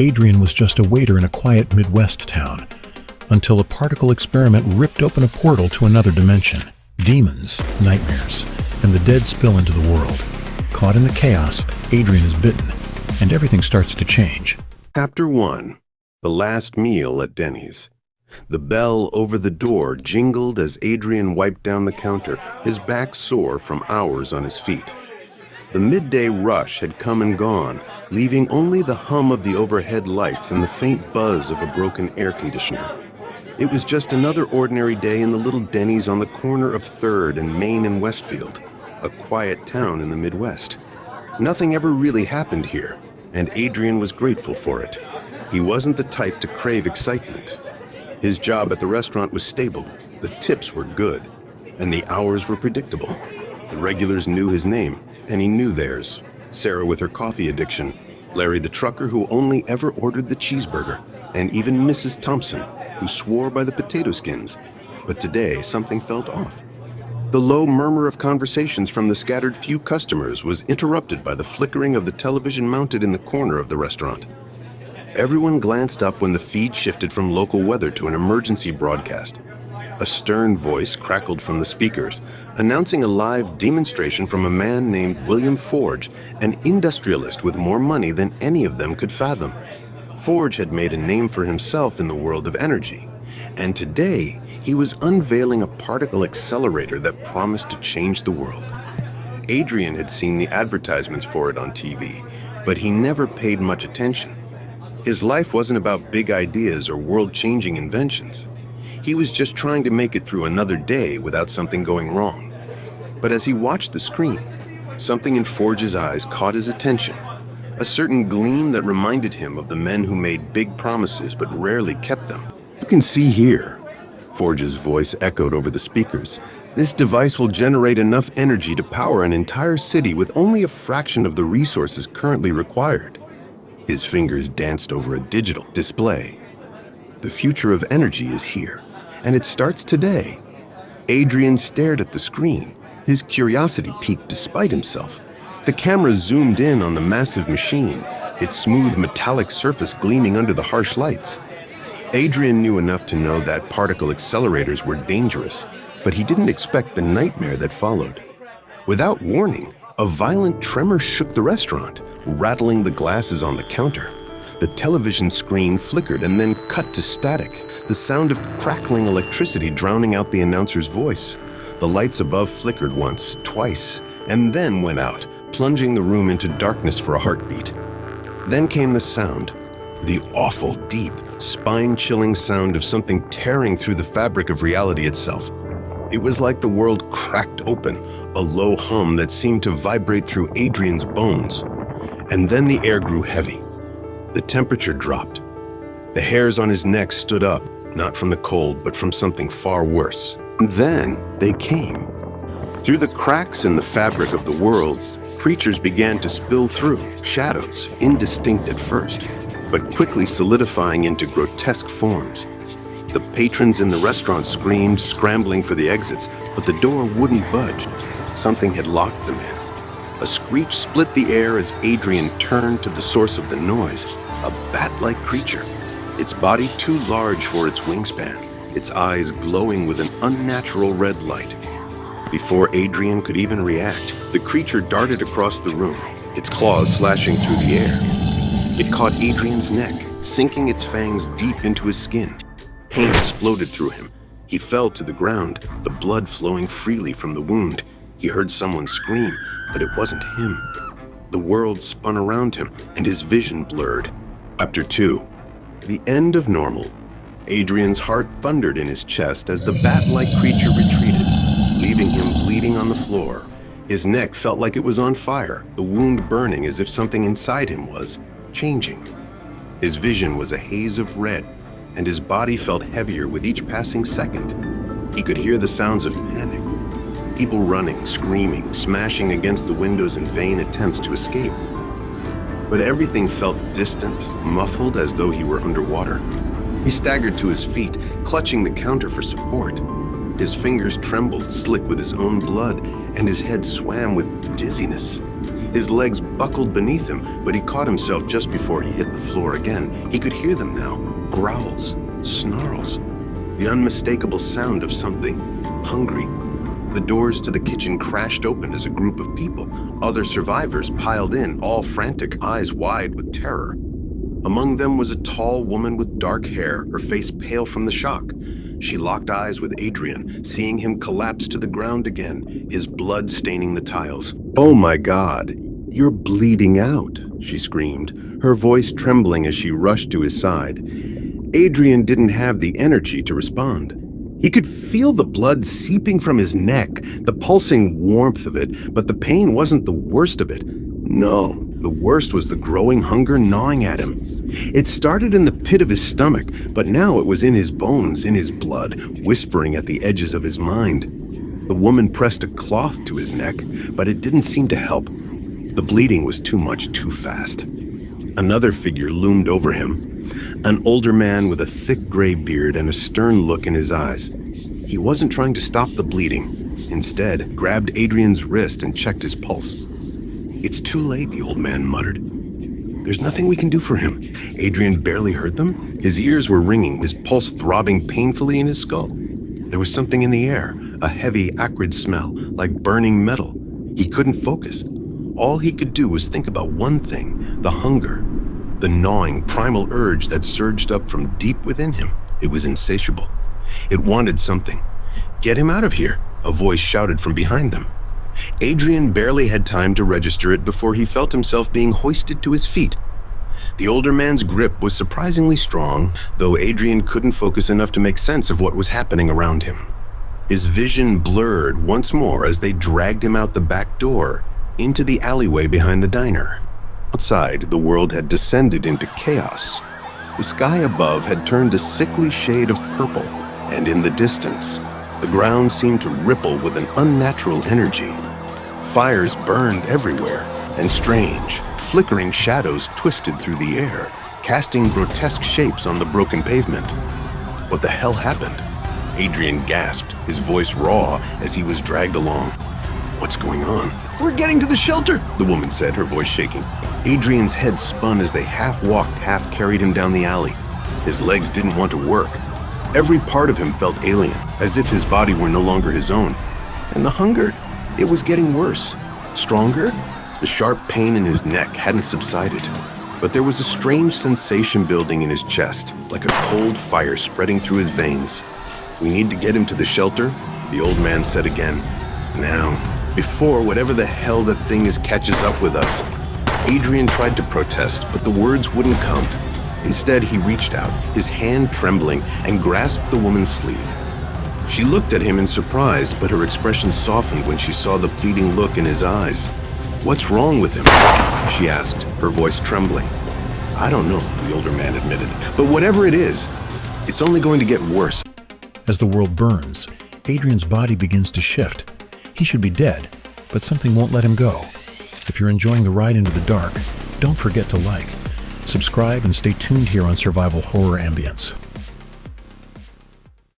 Adrian was just a waiter in a quiet Midwest town, until a particle experiment ripped open a portal to another dimension. Demons, nightmares, and the dead spill into the world. Caught in the chaos, Adrian is bitten, and everything starts to change. Chapter 1. The Last Meal at Denny's. The bell over the door jingled as Adrian wiped down the counter, his back sore from hours on his feet. The midday rush had come and gone, leaving only the hum of the overhead lights and the faint buzz of a broken air conditioner. It was just another ordinary day in the little Denny's on the corner of 3rd and Main and Westfield, a quiet town in the Midwest. Nothing ever really happened here, and Adrian was grateful for it. He wasn't the type to crave excitement. His job at the restaurant was stable, the tips were good, and the hours were predictable. The regulars knew his name, and he knew theirs. Sarah with her coffee addiction, Larry the trucker who only ever ordered the cheeseburger, and even Mrs. Thompson, who swore by the potato skins. But today, something felt off. The low murmur of conversations from the scattered few customers was interrupted by the flickering of the television mounted in the corner of the restaurant. Everyone glanced up when the feed shifted from local weather to an emergency broadcast. A stern voice crackled from the speakers, announcing a live demonstration from a man named William Forge, an industrialist with more money than any of them could fathom. Forge had made a name for himself in the world of energy, and today he was unveiling a particle accelerator that promised to change the world. Adrian had seen the advertisements for it on TV, but he never paid much attention. His life wasn't about big ideas or world-changing inventions. He was just trying to make it through another day without something going wrong. But as he watched the screen, something in Forge's eyes caught his attention. A certain gleam that reminded him of the men who made big promises but rarely kept them. "You can see here," Forge's voice echoed over the speakers. "This device will generate enough energy to power an entire city with only a fraction of the resources currently required." His fingers danced over a digital display. "The future of energy is here, and it starts today." Adrian stared at the screen, his curiosity piqued despite himself. The camera zoomed in on the massive machine, its smooth metallic surface gleaming under the harsh lights. Adrian knew enough to know that particle accelerators were dangerous, but he didn't expect the nightmare that followed. Without warning, a violent tremor shook the restaurant, rattling the glasses on the counter. The television screen flickered and then cut to static, the sound of crackling electricity drowning out the announcer's voice. The lights above flickered once, twice, and then went out, plunging the room into darkness for a heartbeat. Then came the sound, the awful, deep, spine-chilling sound of something tearing through the fabric of reality itself. It was like the world cracked open, a low hum that seemed to vibrate through Adrian's bones. And then the air grew heavy. The temperature dropped. The hairs on his neck stood up, not from the cold, but from something far worse. And then they came. Through the cracks in the fabric of the world, creatures began to spill through, shadows, indistinct at first, but quickly solidifying into grotesque forms. The patrons in the restaurant screamed, scrambling for the exits, but the door wouldn't budge. Something had locked them in. A screech split the air as Adrian turned to the source of the noise, a bat-like creature, its body too large for its wingspan, its eyes glowing with an unnatural red light. Before Adrian could even react, the creature darted across the room, its claws slashing through the air. It caught Adrian's neck, sinking its fangs deep into his skin. Pain exploded through him. He fell to the ground, the blood flowing freely from the wound. He heard someone scream, but it wasn't him. The world spun around him, and his vision blurred. Chapter 2. The end of normal. Adrian's heart thundered in his chest as the bat-like creature retreated, leaving him bleeding on the floor. His neck felt like it was on fire, the wound burning as if something inside him was changing. His vision was a haze of red, and his body felt heavier with each passing second. He could hear the sounds of panic. People running, screaming, smashing against the windows in vain attempts to escape. But everything felt distant, muffled as though he were underwater. He staggered to his feet, clutching the counter for support. His fingers trembled, slick with his own blood, and his head swam with dizziness. His legs buckled beneath him, but he caught himself just before he hit the floor again. He could hear them now. Growls, snarls, the unmistakable sound of something hungry. The doors to the kitchen crashed open as a group of people. Other survivors piled in, all frantic, eyes wide with terror. Among them was a tall woman with dark hair, her face pale from the shock. She locked eyes with Adrian, seeing him collapse to the ground again, his blood staining the tiles. "Oh my God, you're bleeding out," she screamed, her voice trembling as she rushed to his side. Adrian didn't have the energy to respond. He could feel the blood seeping from his neck, the pulsing warmth of it, but the pain wasn't the worst of it. No, the worst was the growing hunger gnawing at him. It started in the pit of his stomach, but now it was in his bones, in his blood, whispering at the edges of his mind. The woman pressed a cloth to his neck, but it didn't seem to help. The bleeding was too much, too fast. Another figure loomed over him, an older man with a thick gray beard and a stern look in his eyes. He wasn't trying to stop the bleeding. Instead, grabbed Adrian's wrist and checked his pulse. "It's too late," the old man muttered. "There's nothing we can do for him." Adrian barely heard them. His ears were ringing, his pulse throbbing painfully in his skull. There was something in the air, a heavy, acrid smell, like burning metal. He couldn't focus. All he could do was think about one thing, the hunger, the gnawing, primal urge that surged up from deep within him. It was insatiable. It wanted something. "Get him out of here," a voice shouted from behind them. Adrian barely had time to register it before he felt himself being hoisted to his feet. The older man's grip was surprisingly strong, though Adrian couldn't focus enough to make sense of what was happening around him. His vision blurred once more as they dragged him out the back door, into the alleyway behind the diner. Outside, the world had descended into chaos. The sky above had turned a sickly shade of purple, and in the distance, the ground seemed to ripple with an unnatural energy. Fires burned everywhere, and strange, flickering shadows twisted through the air, casting grotesque shapes on the broken pavement. What the hell happened? Adrian gasped, his voice raw as he was dragged along. "What's going on?" "We're getting to the shelter," the woman said, her voice shaking. Adrian's head spun as they half walked, half carried him down the alley. His legs didn't want to work. Every part of him felt alien, as if his body were no longer his own. And the hunger, it was getting worse. Stronger? The sharp pain in his neck hadn't subsided, but there was a strange sensation building in his chest, like a cold fire spreading through his veins. "We need to get him to the shelter," the old man said again. "Now, before whatever the hell that thing is catches up with us." Adrian tried to protest, but the words wouldn't come. Instead, he reached out, his hand trembling, and grasped the woman's sleeve. She looked at him in surprise, but her expression softened when she saw the pleading look in his eyes. "What's wrong with him?" she asked, her voice trembling. "I don't know," the older man admitted, "but whatever it is, it's only going to get worse." As the world burns, Adrian's body begins to shift. He should be dead, but something won't let him go. If you're enjoying the ride into the dark, don't forget to like, subscribe, and stay tuned here on Survival Horror Ambience.